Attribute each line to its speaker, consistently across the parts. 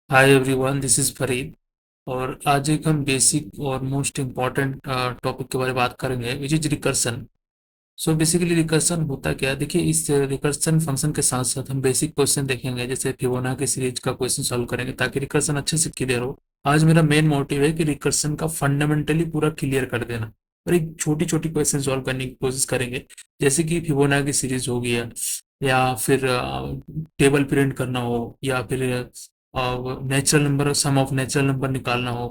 Speaker 1: Hi everyone, this is Farid. और आज एक हम बेसिक और मोस्ट इम्पॉर्टेंट टॉपिक के बारे में बात करेंगे which is recursion. So basically recursion होता क्या है? देखिए, इस रिकर्सन फंक्शन के साथ साथ हम बेसिक क्वेश्चन देखेंगे, जैसे फिबोनाची सीरीज का क्वेश्चन सॉल्व करेंगे ताकि रिकर्सन अच्छे से क्लियर हो। आज मेरा मेन मोटिव है कि रिकर्सन का फंडामेंटली पूरा क्लियर कर देना, और एक छोटी छोटी क्वेश्चन सॉल्व करने की कोशिश करेंगे, जैसे कि फिबोनाची सीरीज हो गया, या फिर टेबल प्रिंट करना हो, या फिर natural number, sum of natural number निकालना हो,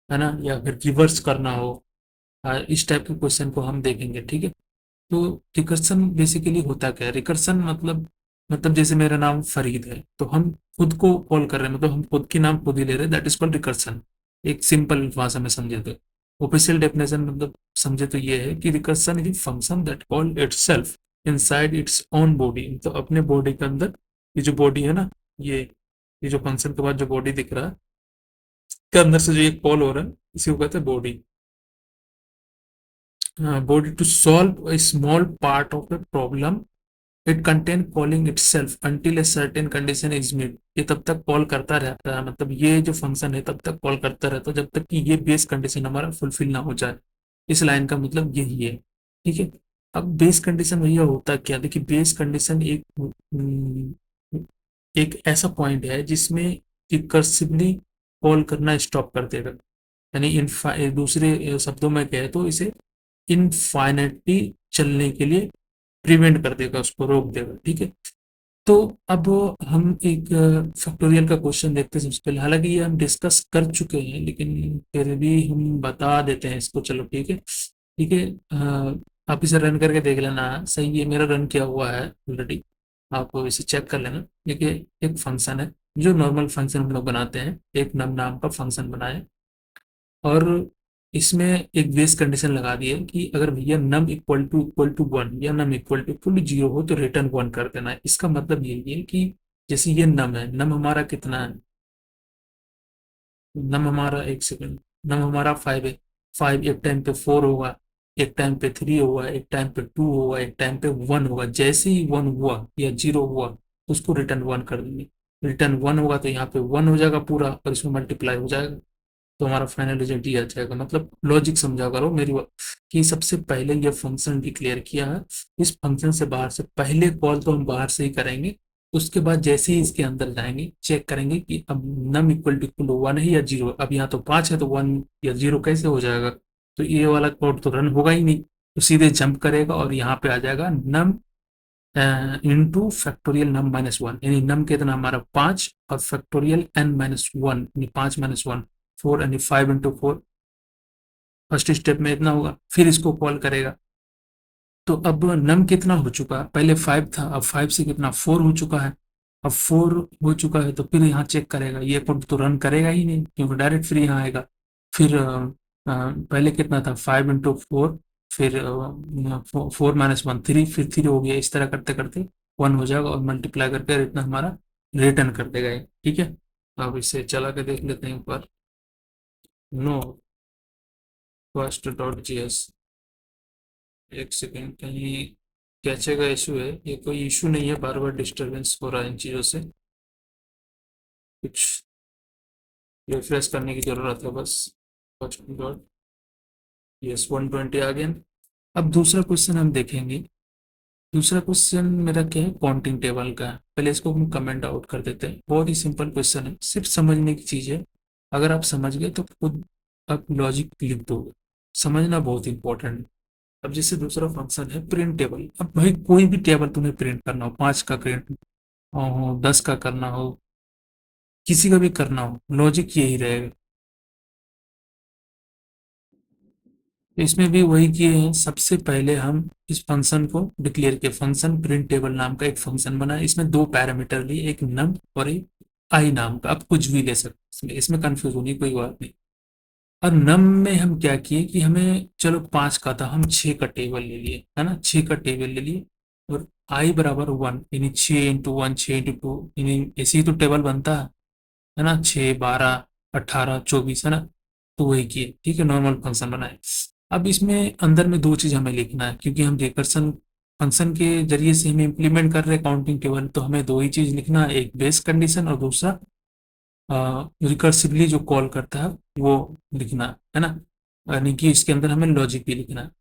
Speaker 1: है ना, या फिर रिवर्स करना हो। इस टाइप के क्वेश्चन को हम देखेंगे, ठीक है। तो रिकर्सन बेसिकली होता क्या है? रिकर्सन मतलब जैसे मेरा नाम फरीद है, तो हम खुद को कॉल कर रहे हैं, मतलब हम खुद की नाम खुद ही ले रहे हैं, दैट इज कॉल्ड रिकर्सन। एक सिंपल भाषा में समझे तो, ऑफिशियल डेफिनेशन मतलब समझे तो ये है कि recursion is function that call itself inside its own body. तो अपने बॉडी के अंदर, ये जो बॉडी है ना, ये ये जो फंक्शन के बाद जो बॉडी दिख रहा है, के अंदर से जो ये कॉल हो रहा है, इसी को कहते हैं body. Body to solve a small part of a problem it contain calling itself until a certain condition is met। ये तब तक कॉल करता रहता है, मतलब ये जो फंक्शन है तब तक कॉल करता रहता है जब तक कि ये बेस कंडीशन हमारा फुलफिल ना हो जाए। इस लाइन का मतलब यही है, ठीक है। अब बेस कंडीशन भैया होता क्या? देखिए, बेस कंडीशन एक ऐसा पॉइंट है जिसमें रिकर्सिवली कॉल करना स्टॉप कर देगा। यानी दूसरे शब्दों में कहे तो इसे इनफाइनाइटली चलने के लिए प्रिवेंट कर देगा, उसको रोक देगा, ठीक है। तो अब हम एक फैक्टोरियल का क्वेश्चन देखते हैं सबसे पहले। हालांकि ये हम डिस्कस कर चुके हैं, लेकिन फिर भी हम बता देते हैं इसको, चलो ठीक है, ठीक है। आप इसे रन करके देख लेना, सही है, मेरा रन किया हुआ है ऑलरेडी। आप इसे चेक कर लेना। देखिए, एक फंक्शन है, जो नॉर्मल फंक्शन हम लोग बनाते हैं, एक नम नाम का फंक्शन बनाए, और इसमें एक बेस कंडीशन लगा दी है कि अगर भैया नम इक्वल टू वन या नम इक्वल टू जीरो हो तो रिटर्न वन कर देना है। इसका मतलब यही है कि जैसे ये नम है, नम हमारा कितना है? नम हमारा, एक सेकंड, नम हमारा फाइव है। फाइव एक टाइम पे फोर होगा, एक टाइम पे थ्री होगा, एक टाइम पे टू होगा, एक टाइम पे वन होगा। जैसे ही वन हुआ या जीरो हुआ तो उसको रिटर्न वन कर देंगे। रिटर्न वन होगा तो यहाँ पे वन हो जाएगा पूरा, और इसमें मल्टीप्लाई हो जाएगा, तो हमारा फाइनल रिजल्ट ये आ जाएगा। मतलब लॉजिक समझा करो मेरी बात, कि सबसे पहले ये फंक्शन डिक्लेयर किया है, इस फंक्शन से बाहर से पहले कॉल तो हम बाहर से ही करेंगे। उसके बाद जैसे ही इसके अंदर जाएंगे, चेक करेंगे कि अब नम इक्वल टू वन है या जीरो। अब यहाँ तो पांच है, तो वन या जीरो कैसे हो जाएगा? तो ये वाला कोड तो रन होगा ही नहीं, तो सीधे जंप करेगा और यहाँ पे आ जाएगा नम इंटू फैक्टोरियल नम माइनस वन। यानी नम कितना हमारा पांच, और फैक्टोरियल एन माइनस वन, यानी पांच माइनस वन, फोर, यानी five into four. First step में इतना होगा, फिर इसको कॉल करेगा। तो अब नम कितना हो चुका है? पहले फाइव था, अब फाइव से कितना, फोर हो चुका है। अब फोर हो चुका है तो फिर यहाँ चेक करेगा, ये कोड तो रन करेगा ही नहीं क्योंकि डायरेक्ट फिर यहाँ आएगा। फिर पहले कितना था, फाइव इंटू फोर, फिर फोर माइनस वन, थ्री, फिर थ्री हो गया। इस तरह करते करते वन हो जाएगा, और मल्टीप्लाई करके इतना हमारा रिटर्न कर देगा ये, ठीक है। अब इसे चला के देख लेते हैं एक बार। No first dot G S, एक सेकेंड, कहीं कैचे का इशू है? ये कोई इशू नहीं है, बार बार डिस्टरबेंस हो रहा है इन चीज़ों से, कुछ रिफ्रेश करने की ज़रूरत है बस। फर्स्ट डॉट, यस, 120 आ गया। अब दूसरा क्वेश्चन हम देखेंगे। दूसरा क्वेश्चन मेरा क्या है, काउंटिंग टेबल का है। पहले इसको हम कमेंट आउट कर देते हैं। बहुत ही सिंपल क्वेश्चन है, सिर्फ समझने की चीज़ है। अगर आप समझ गए तो खुद आप लॉजिक लिख दोगे। समझना बहुत इंपॉर्टेंट है। अब जैसे दूसरा फंक्शन है प्रिंट टेबल। अब भाई कोई भी टेबल तुम्हें प्रिंट करना हो, पांच का प्रिंट हो, दस का करना हो, किसी का भी करना हो, लॉजिक यही रहेगा। तो इसमें भी वही किए हैं। सबसे पहले हम इस फंक्शन को डिक्लेयर किया, फंक्शन प्रिंट टेबल नाम का एक फंक्शन बना। इसमें दो पैरामीटर लिए, एक नम और एक आई नाम का। आप कुछ भी ले सकते हैं, इसमें कंफ्यूज होने की कोई बात नहीं। और नम में हम क्या किए कि हमें, चलो पांच का था, हम छः का टेबल ले लिए, है ना, छः का टेबल ले लिए। और आई बराबर वन, यानी छः इंटू वन, छः इंटू टू, यानी ऐसे ही तो टेबल बनता है ना, छः, बारह, अट्ठारह, चौबीस, है ना। तो वही किए, ठीक है, नॉर्मल फंक्शन बनाए। अब इसमें अंदर में दो चीज हमें लिखना है, क्योंकि हम रिकर्सन फंक्शन के जरिए से हम इम्प्लीमेंट कर रहे हैं काउंटिंग टेबल, तो हमें दो ही चीज लिखना है, एक बेस कंडीशन और दूसरा रिकर्सिवली जो कॉल करता है वो लिखना है ना, यानी कि इसके अंदर हमें लॉजिक भी लिखना है।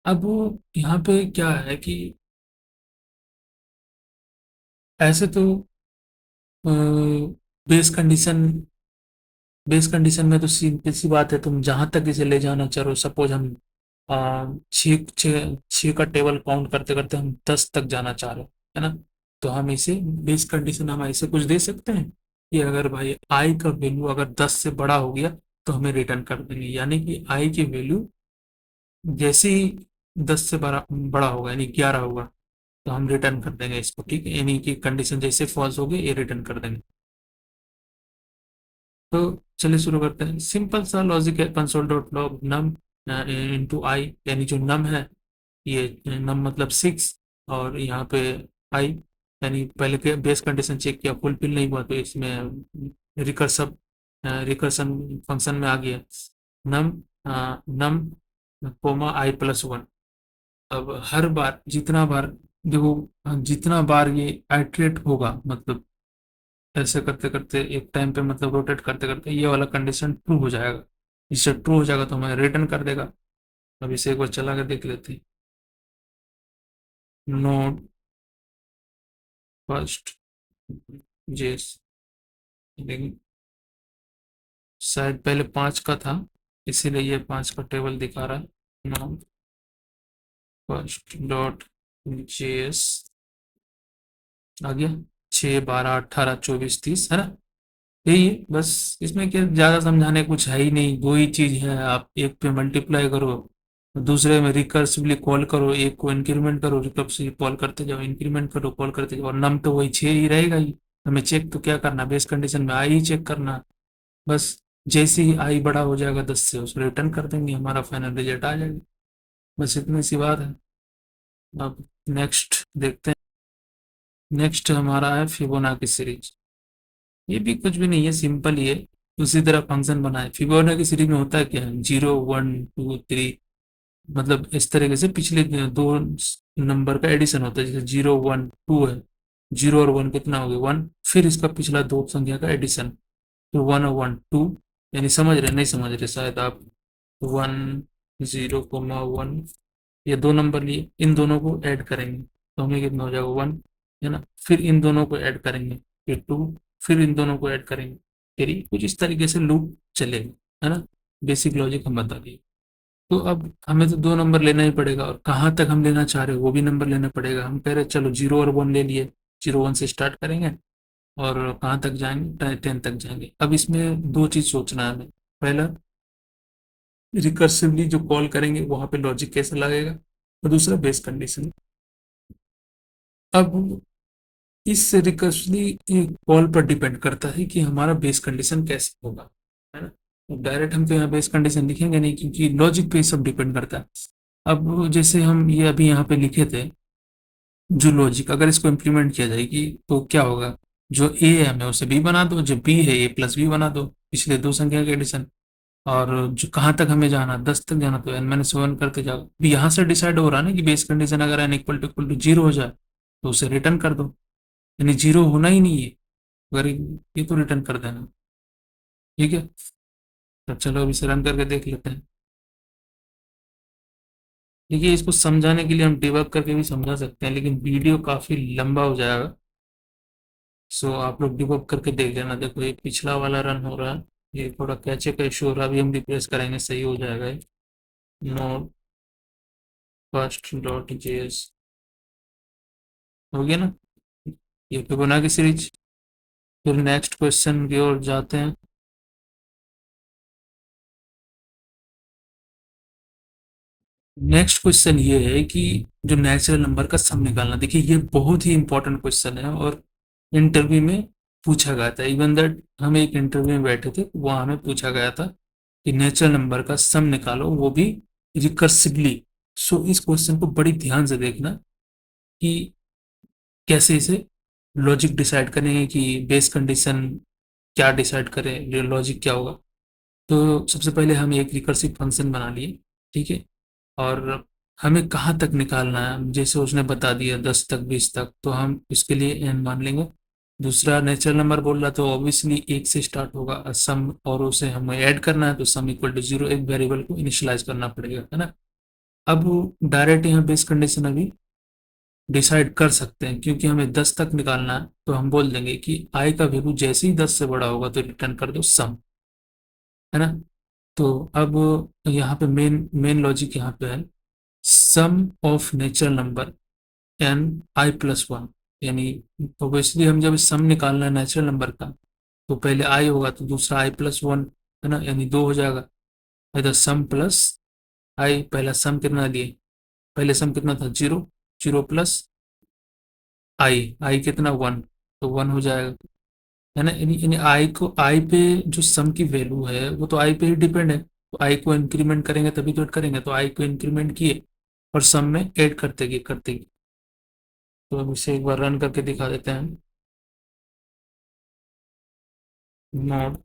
Speaker 1: अब यहाँ पे क्या है कि ऐसे तो बेस कंडीशन बेस कंडीशन में तो सिंपल सी बात है, तुम जहां तक इसे ले जाना चाहो। सपोज हम छः छः छः का टेबल काउंट करते करते हम 10 तक जाना चाह रहे हैं, है ना। तो हम इसे बेस कंडीशन हम ऐसे कुछ दे सकते हैं कि अगर भाई आई का वैल्यू अगर 10 से बड़ा हो गया तो हमें रिटर्न कर देंगे, यानी कि आई की वैल्यू जैसे ही 10 से बड़ा बड़ा होगा यानी 11 होगा तो हम रिटर्न कर देंगे इसको, ठीक है। यानी कि कंडीशन जैसे फॉल्स होगी ये रिटर्न कर देंगे। तो चलिए शुरू करते हैं। सिंपल सा लॉजिक है, console dot log num into I, यानी जो नम है ये नम मतलब 6, और यहाँ पे आई, यानी पहले के बेस कंडीशन चेक किया फुलफिल नहीं हुआ तो इसमें रिकर्सिव रिकर्सन फंक्शन में आ गया नम नम कोमा आई प्लस वन। अब हर बार जितना बार देखो, जितना बार ये आइट्रेट होगा मतलब ऐसे करते करते एक टाइम पे मतलब रोटेट करते करते ये वाला कंडीशन ट्रू हो जाएगा। इससे ट्रू हो जाएगा तो हमें रिटर्न कर देगा। अब इसे एक बार चला के देख लेते हैं। नोड फर्स्ट जेस, लेकिन शायद पहले 5 का था इसीलिए ये 5 का टेबल दिखा रहा है। नोड फर्स्ट डॉट जेएस आ गया 6 12 18 24 30, है ना। यही है बस। इसमें क्या ज्यादा समझाने कुछ है ही नहीं, दो ही चीज है, आप एक पे मल्टीप्लाई करो, दूसरे में रिकर्सिवली कॉल करो, एक को इंक्रीमेंट करो, रिकर्सिवली कॉल करते जाओ, इंक्रीमेंट करो, कॉल करते जाओ, और नम तो वही 6 ही रहेगा ही। हमें चेक तो क्या करना, बेस कंडीशन में आई ही चेक करना। बस जैसे ही आई बड़ा हो जाएगा 10 से उसको रिटर्न कर देंगे, हमारा फाइनल रिजल्ट आ जाएगा। बस इतनी सी बात है। अब नेक्स्ट देखते हैं। नेक्स्ट हमारा है फिबोनाची सीरीज। ये भी कुछ भी नहीं है, सिंपल ही है। उसी तरह फंक्शन बनाए। फिबोनाची सीरीज में होता है क्या है, 0 1 2 3, मतलब इस तरीके से पिछले दो नंबर का एडिशन होता है। जैसे 0 1 2 है, 0 और 1 कितना हो गया 1, फिर इसका पिछला दो संख्या का एडिशन, तो 1 और 1 2। यानी समझ रहे नहीं समझ रहे शायद आप। 1 0 1, ये दो नंबर लिए, इन दोनों को ऐड करेंगे तो हमें कितना हो जाएगा 1, है ना। फिर इन दोनों को ऐड करेंगे, फिर 2, फिर इन दोनों को ऐड करेंगे, फिर ये कुछ इस तरीके से लूप चलेगा, है ना। बेसिक लॉजिक हम बता दिए। तो अब हमें तो दो नंबर लेना ही पड़ेगा, और कहाँ तक हम लेना चाह रहे हो वो भी नंबर लेना पड़ेगा। हम कह रहे चलो 0 और 1 ले लिए, 0 1 से स्टार्ट करेंगे और कहाँ तक जाएंगे 10 तक जाएंगे। अब इसमें दो चीज सोचना है हमें। पहला, रिकर्सिवली जो कॉल करेंगे वहां पे लॉजिक कैसे लगेगा, और दूसरा बेस कंडीशन। अब इस रिकर्सिवली कॉल पर डिपेंड करता है कि हमारा बेस कंडीशन कैसे होगा, है ना। डायरेक्ट हम तो यहाँ बेस कंडीशन लिखेंगे नहीं क्योंकि लॉजिक पे सब डिपेंड करता है। अब जैसे हम ये अभी यहाँ पे लिखे थे, जो लॉजिक अगर इसको इम्प्लीमेंट किया जाएगी तो क्या होगा, जो ए है हमें उसे बी बना दो, जो बी है ए प्लस बी बना दो, पिछले दो संख्या के एडिशन। और जो कहाँ तक हमें जाना 10 तक जाना तो n-1 करते जाओ। भी यहाँ से डिसाइड हो रहा है ना कि बेस कंडीशन अगर n इक्वल टू 0 हो जाए तो उसे रिटर्न कर दो, यानी 0 होना ही नहीं है अगर ये तो रिटर्न कर देना। ठीक है, तो चलो अब इसे रन करके देख लेते हैं। देखिए इसको समझाने के लिए हम डिबग करके भी समझा सकते हैं लेकिन वीडियो काफी लंबा हो जाएगा। सो आप लोग डिबग करके देख लेना। देखो ये पिछला वाला रन हो रहा है, ये थोड़ा कैचे का इशू हो रहा है, अभी हम रिप्लेस करेंगे सही हो जाएगा ये। नोड फर्स्ट डॉट जेएस हो गया ना, ये फिबोनाची सीरीज। फिर नेक्स्ट क्वेश्चन की ओर जाते हैं। नेक्स्ट क्वेश्चन ये है कि जो नेचुरल नंबर का सम निकालना। देखिए ये बहुत ही इंपॉर्टेंट क्वेश्चन है और इंटरव्यू में पूछा गया था। इवन दैट हम एक इंटरव्यू में बैठे थे वहां हमें पूछा गया था कि नेचुरल नंबर का सम निकालो, वो भी रिकर्सिवली। सो इस क्वेश्चन को बड़ी ध्यान से देखना कि कैसे इसे लॉजिक डिसाइड करेंगे कि बेस कंडीशन क्या डिसाइड करें, लॉजिक क्या होगा। तो सबसे पहले हम एक रिकर्सिव फंक्शन बना लिए, ठीक है। और हमें कहाँ तक निकालना है, जैसे उसने बता दिया 10 तक 20 तक, तो हम इसके लिए n मान लेंगे दूसरा नेचुरल नंबर बोल रहा तो ऑब्वियसली एक से स्टार्ट होगा, सम और उसे हमें ऐड करना है तो सम इक्वल टू जीरो, एक वेरिएबल को इनिशियलाइज करना पड़ेगा, है ना। अब डायरेक्ट यहाँ बेस कंडीशन अभी डिसाइड कर सकते हैं, क्योंकि हमें 10 तक निकालना है तो हम बोल देंगे कि आई का वैल्यू जैसे ही 10 से बड़ा होगा तो रिटर्न कर दो सम, है ना। तो अब यहाँ पे मेन मेन लॉजिक यहाँ पे है, sum of natural number n i plus one, यानी ऑब्वियसली हम जब सम निकालना है नेचुरल नंबर का तो पहले आई होगा तो दूसरा आई प्लस वन, है ना, यानी दो हो जाएगा। इधर सम प्लस आई, पहला सम कितना लिए, पहले सम कितना था जीरो, जीरो प्लस आई कितना वन, तो वन हो जाएगा, है ना। यानी आई को, आई पे जो सम की वैल्यू है वो तो आई पे ही डिपेंड है, तो आई को इंक्रीमेंट करेंगे तभी तो ऐड करेंगे, तो आई को इंक्रीमेंट किए और सम में ऐड करते गए। तो अब इसे एक बार रन करके दिखा देते हैं। नॉट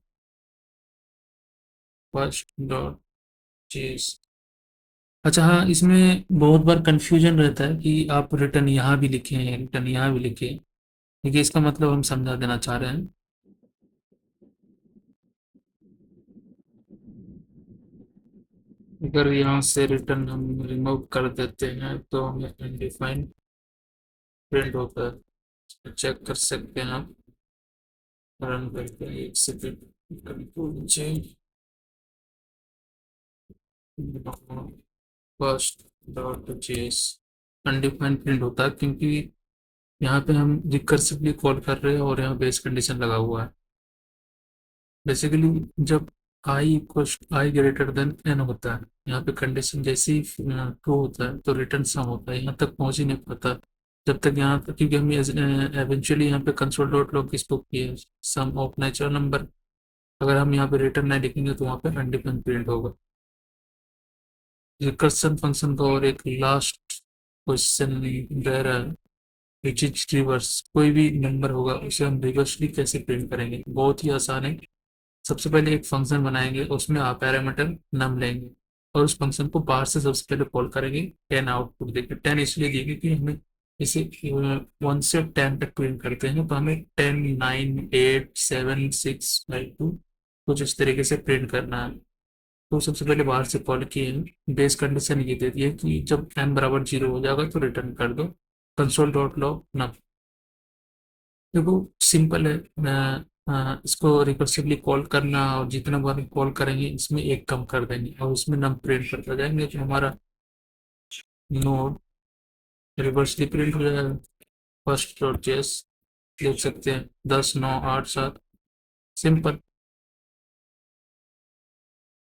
Speaker 1: फर्स्ट डॉट जेस। अच्छा हाँ, इसमें बहुत बार कंफ्यूजन रहता है कि आप रिटर्न यहाँ भी लिखे हैं, रिटर्न यहाँ भी लिखे हैं। देखिए इसका मतलब हम समझा देना चाह रहे हैं। अगर यहाँ से रिटर्न हम रिमूव कर देते हैं तो हमें अनडिफाइंड प्रिंट होता है, चेक कर सकते हैं आप। रन करते हैं, एक second, control change, first dot JS. Undefined print होता है क्योंकि यहाँ पे हम रिकर्सिवली कॉल कर रहे हैं और यहाँ बेस कंडीशन लगा हुआ है। बेसिकली जब I equal I greater than N होता है, यहाँ पे कंडीशन जैसे ही ट्रू होता है तो रिटर्न सम होता है, यहाँ तक पहुंच ही नहीं पाता जब तक यहाँ तक, क्योंकि हम एवेंचुअली यहाँ पे कंसोल डॉट लॉग किसको किए, सम ऑफ नेचुरल नंबर। अगर हम यहाँ पे रिटर्न नहीं लिखेंगे तो वहाँ पे अनडिफाइंड प्रिंट होगा। रिकर्सन फंक्शन का और एक लास्ट क्वेश्चन रह रहा है, विच इज रिवर्स। कोई भी नंबर होगा उसे हम रिवर्सली कैसे प्रिंट करेंगे, बहुत ही आसान है। सबसे पहले एक फंक्शन बनाएंगे, उसमें आप पैरामीटर नम लेंगे और उस फंक्शन को बाहर से सबसे पहले कॉल करेंगे। 10 आउटपुट देंगे, 10 इसलिए देंगे कि हमें इसे 1 से 10 तक प्रिंट करते हैं तो हमें 10 9 8 7 6 5 2 कुछ इस तरीके से प्रिंट करना है। तो सबसे पहले बाहर से कॉल किए हैं, बेस कंडीशन ये दे दी है कि जब n बराबर जीरो हो जाएगा तो रिटर्न कर दो कंसोल डॉट लॉग नम। देखो सिंपल है, मैं इसको रिकर्सिवली कॉल करना और जितना बार कॉल करेंगे इसमें एक कम कर देंगे और उसमें नम प्रिंट करते जाएंगे तो हमारा नोड रिवर्सली प्रिंट हो जाएगा। फर्स्ट डॉट जेएस देख सकते हैं 10 9 8 7, सिंपल।